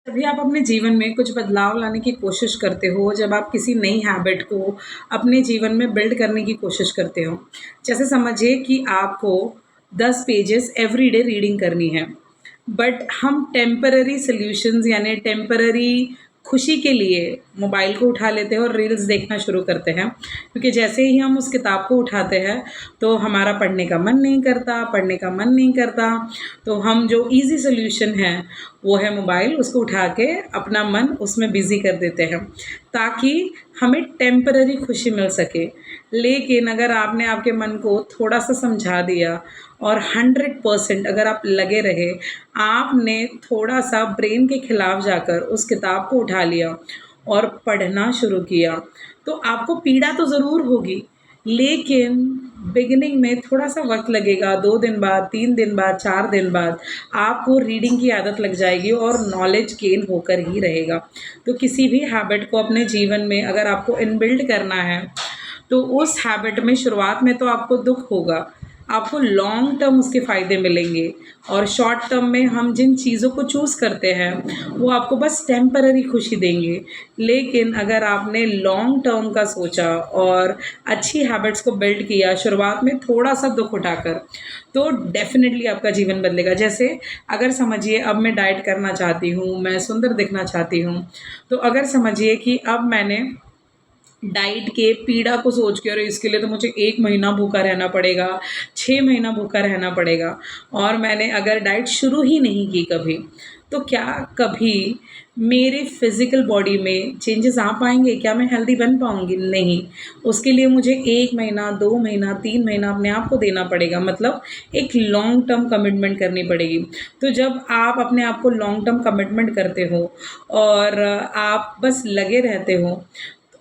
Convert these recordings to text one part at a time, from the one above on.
तभी आप अपने जीवन में कुछ बदलाव लाने की कोशिश करते हो, जब आप किसी नई हैबिट को अपने जीवन में बिल्ड करने की कोशिश करते हो। जैसे समझिए कि आपको 10 पेजेस एवरीडे रीडिंग करनी है, बट हम टेम्पररी सॉल्यूशंस यानी टेम्पररी खुशी के लिए मोबाइल को उठा लेते हैं और रील्स देखना शुरू करते हैं, क्योंकि जैसे ही हम उस किताब को उठाते हैं तो हमारा पढ़ने का मन नहीं करता, तो हम जो ईज़ी सॉल्यूशन है वो है मोबाइल, उसको उठा के अपना मन उसमें बिज़ी कर देते हैं ताकि हमें टेम्पररी खुशी मिल सके। लेकिन अगर आपने आपके मन को थोड़ा-सा समझा दिया और 100% अगर आप लगे रहे, आपने थोड़ा-सा ब्रेन के खिलाफ जाकर उस किताब को उठा लिया और पढ़ना शुरू किया, तो आपको पीड़ा तो ज़रूर होगी, लेकिन बिगिनिंग में थोड़ा-सा वक़्त लगेगा, 2 दिन बाद, 3 दिन बाद, 4 दिन बाद आपको रीडिंग की आदत लग जाएगी और नॉलेज गेन होकर ही रहेगा। तो किसी भी हैबिट को अपने जीवन में अगर आपको इनबिल्ड करना है, तो उस हैबिट में शुरुआत में तो आपको दुःख होगा, आपको लॉन्ग टर्म उसके फ़ायदे मिलेंगे और शॉर्ट टर्म में हम जिन चीज़ों को चूज़ करते हैं, वो आपको बस टेम्पररी खुशी देंगे। लेकिन अगर आपने लॉन्ग टर्म का सोचा और अच्छी हैबिट्स को बिल्ड किया शुरुआत में थोड़ा-सा दुःख उठाकर, तो डेफ़िनिटली आपका जीवन बदलेगा। जैसे अगर समझिए अब मैं डाइट करना चाहती हूँ, मैं सुंदर दिखना चाहती हूँ, तो अगर समझिए कि अब मैंने डाइट के पीड़ा को सोच के, अरे इसके लिए तो मुझे 1 महीना भूखा रहना पड़ेगा, 6 महीना भूखा रहना पड़ेगा, और मैंने अगर डाइट शुरू ही नहीं की कभी, तो क्या कभी मेरे फ़िज़िकल बॉडी में चेंजेस आ पाएँगे? क्या मैं हेल्दी बन पाऊँगी? नहीं। उसके लिए मुझे 1 महीना, 2 महीना, 3 महीना अपने आप को देना पड़ेगा, मतलब एक लॉन्ग टर्म कमिटमेंट करनी पड़ेगी। तो जब आप अपने आप को लॉन्ग टर्म कमिटमेंट करते हो और आप बस लगे रहते हो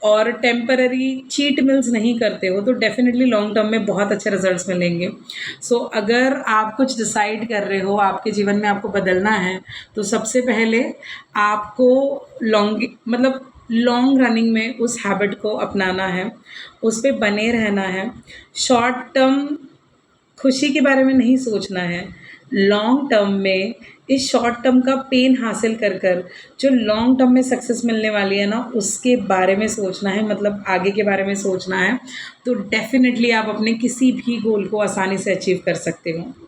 और टेम्पररी चीट मील्स नहीं करते हो, तो डेफ़िनेटली लॉन्ग टर्म में बहुत अच्छे रिज़ल्ट्स मिलेंगे। सो अगर आप कुछ डिसाइड कर रहे हो, आपके जीवन में आपको बदलना है, तो सबसे पहले आपको लॉन्ग रनिंग में उस हैबिट को अपनाना है, उस पे बने रहना है। शॉर्ट टर्म खुशी के बारे में नहीं सोचना है, लॉन्ग टर्म में इस शॉर्ट टर्म का पेन हासिल कर कर जो लॉन्ग टर्म में सक्सेस मिलने वाली है ना, उसके बारे में सोचना है, मतलब आगे के बारे में सोचना है। तो डेफ़िनेटली आप अपने किसी भी गोल को आसानी से अचीव कर सकते हो।